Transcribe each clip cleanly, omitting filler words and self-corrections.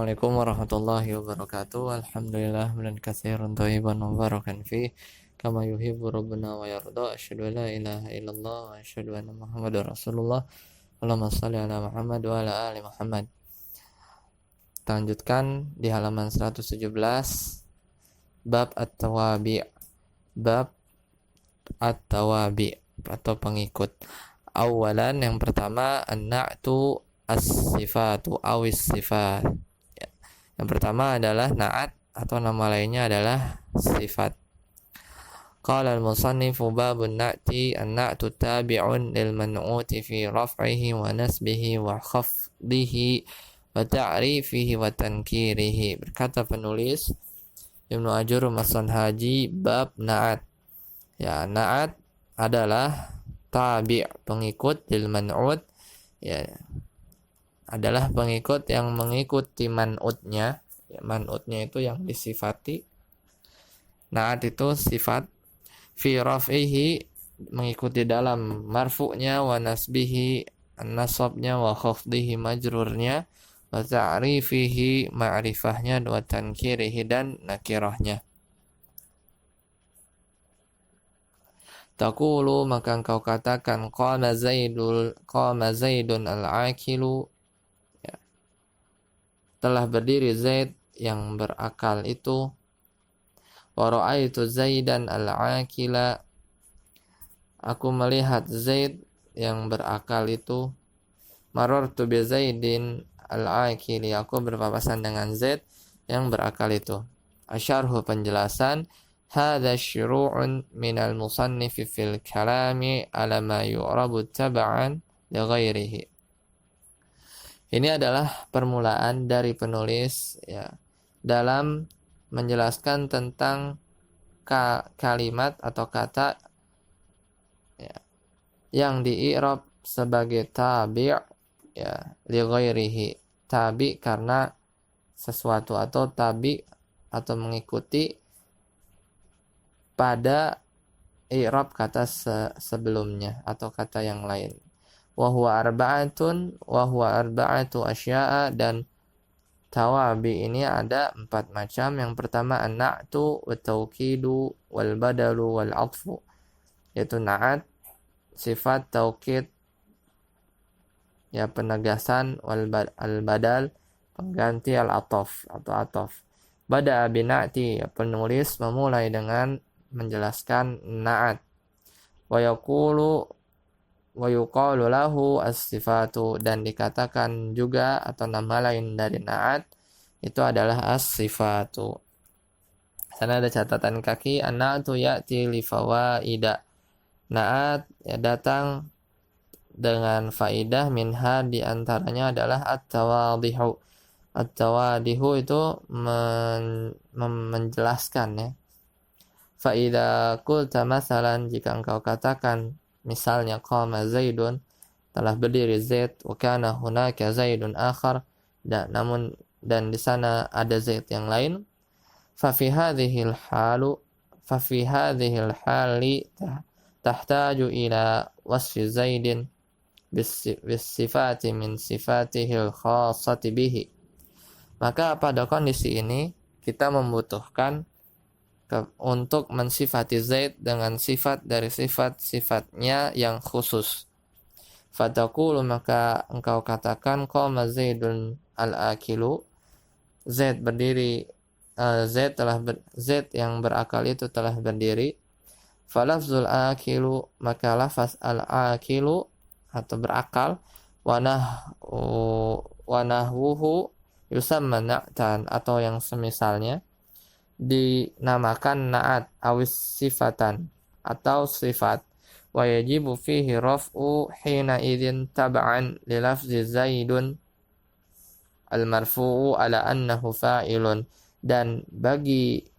Assalamualaikum warahmatullahi wabarakatuh. Alhamdulillah hamdan katsiran thayyiban mubarakan fih kama yuhibbu rabbuna wa yarda. Asyhadu an la ilaha illallah wa asyhadu anna Muhammadar Rasulullah. Allahumma shalli ala Muhammad wa ala ali Muhammad. Kita lanjutkan di halaman 117 bab at-tawabi'. Bab at-tawabi' atau pengikut. Awalan, yang pertama, an-na'tu as-sifatu awis sifat. Yang pertama adalah na'at atau nama lainnya adalah sifat. Qala al-musannifu babun na'ti an-na'tu tabi'un lil man'uti fi raf'ihi wa nasbihi wa khafdihi wa ta'rifihi wa tankirihi. Berkata penulis Ibnu Ajurum As-Sanhaji, bab na'at. Ya, na'at adalah tabi', pengikut, lil man'ut, ya, adalah pengikut yang mengikuti man'utnya. Ya, man'utnya itu yang disifati. Na'at itu sifat. Fi raf'ihi, mengikuti dalam marfu'nya, wa nasbihi, nasabnya, wa khafdihi, majrurnya, wa ta'rifihi, ma'rifahnya, wa tankirihi, dan nakirahnya. Taqulu, maka engkau katakan, qama zaidun al-akilu, ya, telah berdiri Zaid yang berakal itu. Wa ra'aitu zaidan al-akila, aku melihat Zaid yang berakal itu. Marartu bi zaidin al-akili, aku berpapasan dengan Zaid yang berakal itu. Asyarhu, penjelasan. Hadha syuru'un minal musannifi fil kalami ala ma yu'rabu taba'an li ghairihi. Ini adalah permulaan dari penulis, ya, dalam menjelaskan tentang kalimat atau kata, ya, yang di-i'rab sebagai tabi', ya, li ghairihi. Tabi' karena sesuatu, atau tabi' atau mengikuti pada i'rab kata sebelumnya atau kata yang lain. Wa huwa arba'atu asya'a, dan tawabi ini ada 4 macam. Yang pertama an-na'tu wa taukidu wal badalu wal atfu, yaitu na'at, sifat, taukid, ya, penegasan, wal badal, pengganti, al ataf atau ataf. Bada'a bina'ti, penulis memulai dengan menjelaskan na'at. Wa yuqalu lahu as-sifatu, dan dikatakan juga atau nama lain dari na'at itu adalah as-sifatu. Sana ada catatan kaki, an-na'atu ya'ti li fawaida. Na'at, ya, datang dengan faidah, minha, di antaranya adalah at-tawadihu. At-tawadihu itu menjelaskan, ya. Fa'idha qulta masalan, jika engkau katakan misalnya qama zaidun, telah berdiri Zaid, wa kana hunaka zaidun akhar, dan di sana ada Zaid yang lain. Fa fi hadhihi al-hali tahtaju ila wasfi zaidin bis sifati min sifatihi al-khassati bihi. Maka pada kondisi ini kita membutuhkan untuk mensifati Zaid dengan sifat dari sifat-sifatnya yang khusus. Fataqulu, maka engkau katakan, qama zaidun al-akilu, Zaid berdiri, Zaid yang berakal itu telah berdiri. Falafzul akilu, maka lafaz al-akilu atau berakal, wa nahwuhu yusamma na'tan, atau yang semisalnya, dinamakan na'at awis sifatan atau sifat. Wa yajibu fihi raf'u hina idzin tab'an li lafzi zaidun al-marfu'u ala annahu fa'ilun, dan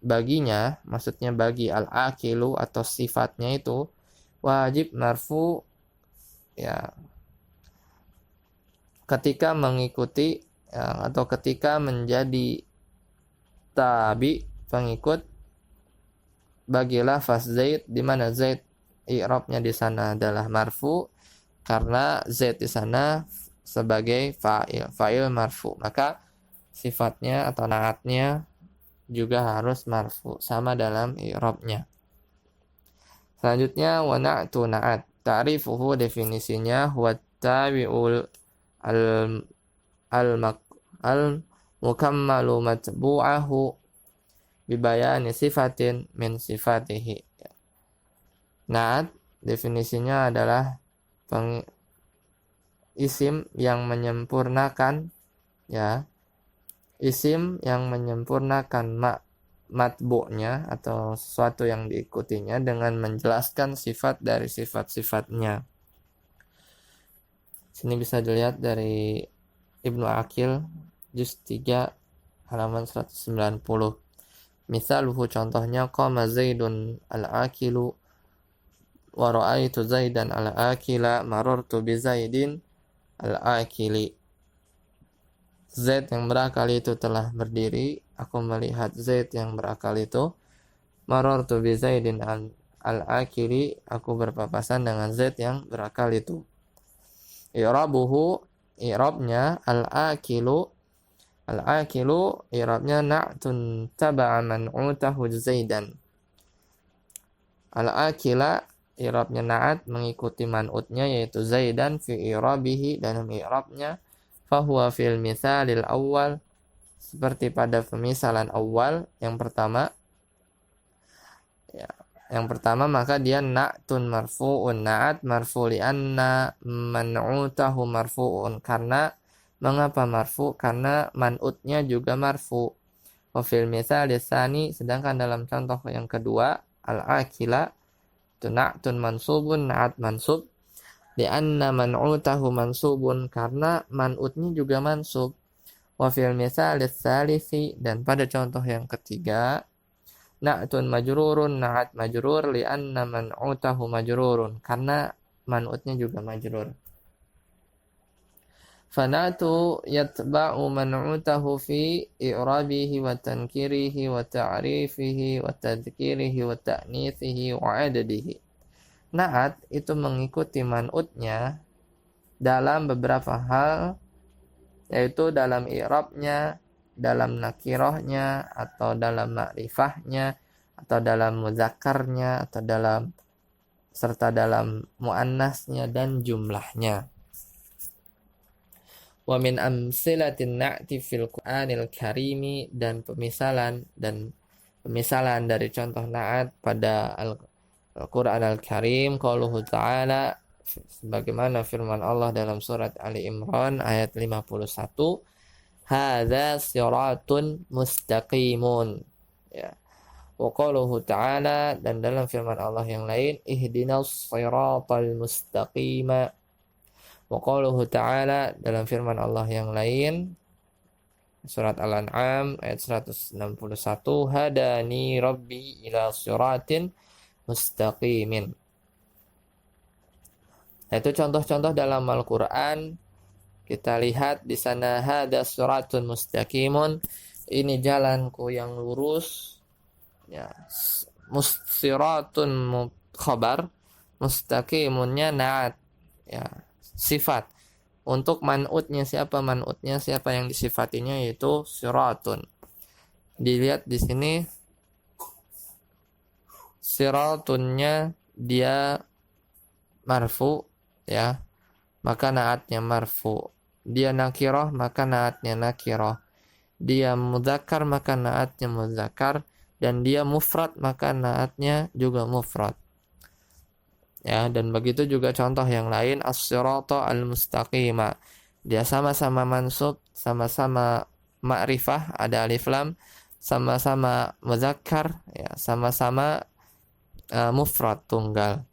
baginya, maksudnya bagi al-akilu atau sifatnya itu wajib marfu', ya, ketika mengikuti, ya, atau ketika menjadi tabi', pengikut, bagi lafaz Zaid, di mana Zaid i'rabnya di sana adalah marfu karena Zaid di sana sebagai fa'il marfu. Maka sifatnya atau naatnya juga harus marfu, sama dalam i'rabnya. Selanjutnya wa na'tu na'at. Ta'rifuhu definisinya huwa tabi'ul al al al mukammalu matbu'ahu bibayani sifatin min sifatihi. Na'at definisinya adalah isim yang menyempurnakan, ya, isim yang menyempurnakan matbu'nya atau sesuatu yang diikutinya dengan menjelaskan sifat dari sifat-sifatnya. Sini bisa dilihat dari Ibnu Aqil juz 3 halaman 190. Misaluhu, contohnya, qama Zaidun al-akilu wa ra'aitu Zaidan al-akila marartu bi Zaidin al-akili. Zaid yang berakal itu telah berdiri, aku melihat Zaid yang berakal itu. Marartu bi Zaidin al-akili, aku berpapasan dengan Zaid yang berakal itu. I'rabuhu, i'rabnya al-akilu i'rabnya na'tun taba'a man'utahu Zaidan. Al-akila i'rabnya na'at mengikuti man'utnya yaitu Zaidan fi i'rabihi, dalam i'rabnya. Fahuwa fil misalil awal, seperti pada pemisalan awal yang pertama, ya, yang pertama, maka dia na'tun marfu'un, na'at marfu' li'anna man'utahu marfu'un, karena mengapa marfu'? Karena man'utnya juga marfu'. Wa fil misalis tsani, sedangkan dalam contoh yang kedua, al-akila itu na'tun mansubun, na'at mansub, li'anna man'utahu mansubun, karena man'utnya juga mansub. Wa fil misalis tsalisi, dan pada contoh yang ketiga, na'tun majrurun, na'at majrur, li'anna man'utahu majrurun, karena man'utnya juga majrur. Fana'tu yatba'u man'utahu fi i'rabihi wa tankirihi wa ta'rifihi wa tadhkirihi wa ta'nithihi wa adadihi. Na'at itu mengikuti man'utnya dalam beberapa hal, yaitu dalam i'rabnya, dalam nakirohnya, atau dalam ma'rifahnya, atau dalam mudzakarnya, atau serta dalam muannasnya dan jumlahnya. Wa min amsilatin na'ti fil Qur'anil Karimi, dan pemisalan dari contoh na'at pada Al-Quran Al-Karim, qauluhu ta'ala, sebagaimana firman Allah dalam surat Ali Imran ayat 51, hadza siratun mustaqimun, ya. Wa qauluhu ta'ala, dan dalam firman Allah yang lain, ihdinas siratal mustaqima. Wa qauluhu ta'ala, dalam firman Allah yang lain, surat Al-An'am ayat 161, hadani rabbi ila siratin mustaqimin. Itu contoh-contoh dalam Al-Quran. Kita lihat di sana, hada suratun mustaqimun, ini jalanku yang lurus, ya. Siratun khabar, mustaqimunnya na'at, ya, sifat. Untuk man'utnya siapa? Man'utnya siapa yang disifatinya, yaitu siratun. Dilihat di sini, siratunnya dia marfu, ya, maka naatnya marfu. Dia nakiroh, maka naatnya nakiroh. Dia mudzakkar, maka naatnya mudzakkar. Dan dia mufrad, maka naatnya juga mufrad, ya. Dan begitu juga contoh yang lain, as-sirata al-mustaqima, dia sama-sama mansub, sama-sama ma'rifah, ada alif lam, sama-sama mudzakkar, ya, sama-sama mufrad tunggal.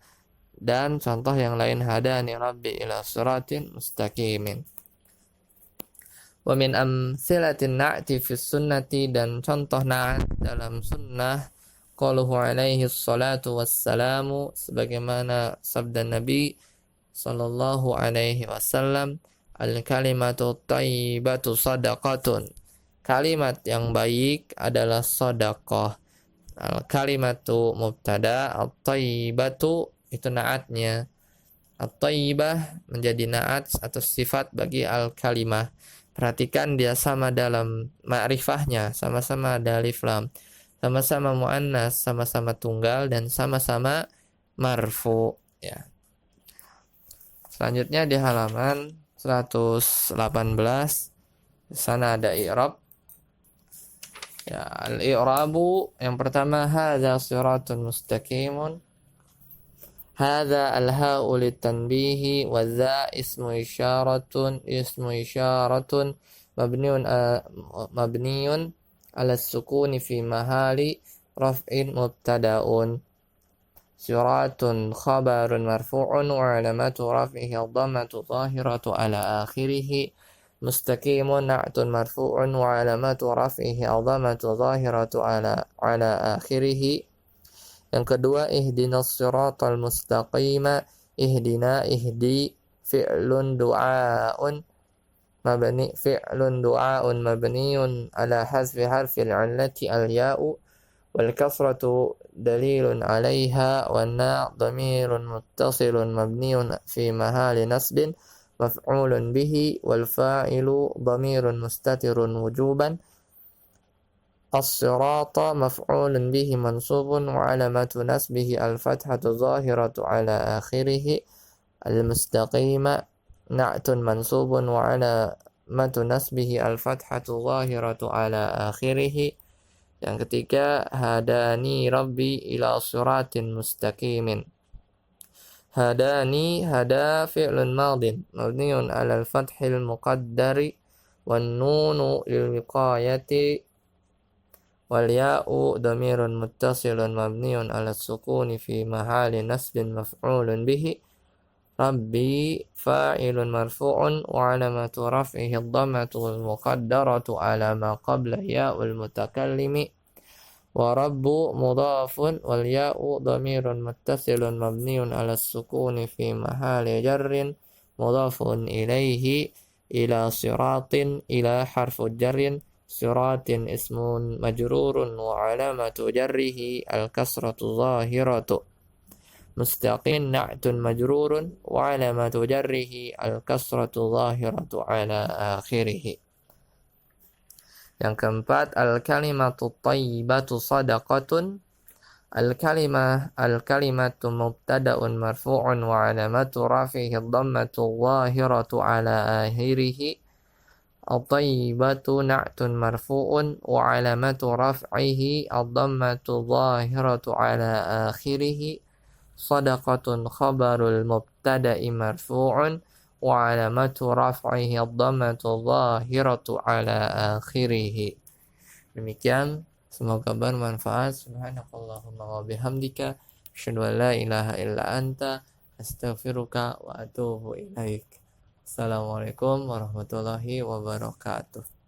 Dan contoh yang lain, hadani rabbi ila siratin mustaqimin. Wa min amsilatin na'ti fi sunnati, dan contoh na'at dalam sunnah, qauluhu alaihi salatu wassalamu, sebagaimana sabda Nabi sallallahu alaihi wasallam, al-kalimatu thayyibatu sadaqatun, kalimat yang baik adalah sedekah. Al-kalimatu mubtada, at-thayyibatu itu naatnya. At-thayyibah menjadi naat atau sifat bagi al-kalimah. Perhatikan dia sama dalam ma'rifahnya, sama-sama ada alif lam, sama-sama muannas, sama-sama tunggal, dan sama-sama marfu. Ya. Selanjutnya di halaman 118, di sana ada i'rab. Ya, al-i'rabu yang pertama, hadza siratun mustaqimun. Hadza al-ha'u litanbihi wa dza ismu isyaratun mabniun ala sukuni fi mahali raf'in mubtada'un. Siratun khabarun marfu'un wa alamatu raf'ihi ad-dhammatu dhahiratu ala akhirih. Mustaqimun na'tun marfu'un wa alamatu raf'ihi ad-dhammatu dhahiratu ala akhirih. Yang kedua, ihdinas siratal mustaqima. Ihdi fi'lun du'aun mabniun ala hazfi harfil 'illati al-ya'u wal kasratu dalilun 'alaiha wan na' dhamirun muttasilun mabniun fi mahali nasbin maf'ulun bihi wal fa'ilu dhamirun mustatirun wujuban. As-sirata maf'ulun bihi mansubun wa alamatu nasbihi al-fathatu zahiratu ala akhirih. Al-mustaqima na'tun mansubun wa alamatu nasbihi al-fathatu zahiratu ala akhirih. Yang ketiga, hadani rabbi ila siratin mustaqimin. Hadani, hada fi'lun madin mabniun ala al-fathil muqaddari wan nunu lil wiqayati wal ya'u dhamirun muttasilun mabniun ala sukuni fi mahali nasbin maf'ulun bihi. Rabbi fa'ilun marfu'un wa alamatu raf'ihi ad-dhammatu wal muqaddaratu ala ma qabla ya'ul mutakallimi. Wa rabbu mudhafun wal ya'u dhamirun muttasilun mabniun ala sukuni fi mahali jarrin mudhafun ilaihi ila siratin ila harfu jarrin. Siratin ismun majrurun wa alamatu jarrihi al-kasratu zahiratu. Mustaqim na'tun majrurun wa alamatu jarrihi al-kasratu zahiratu ala akhirih. Yang keempat, al-kalimatu thayyibatu sadaqatun. Al-kalimatu mubtada'un marfu'un wa alamatu rafihi ad-dhammatu zahiratu ala akhirih. At-thayyibatu na'tun marfu'un wa alamatu raf'ihi ad-dhammatu zahiratu ala akhirih. Sadaqatun khabarul mubtada'i marfu'un wa alamatu raf'ihi ad-dhammatu zahiratu ala akhirih. Demikian, semoga bermanfaat. Subhanakallahumma wa bihamdika asyhadu an la ilaha illa anta astaghfiruka wa atubu ilaik. Assalamualaikum warahmatullahi wabarakatuh.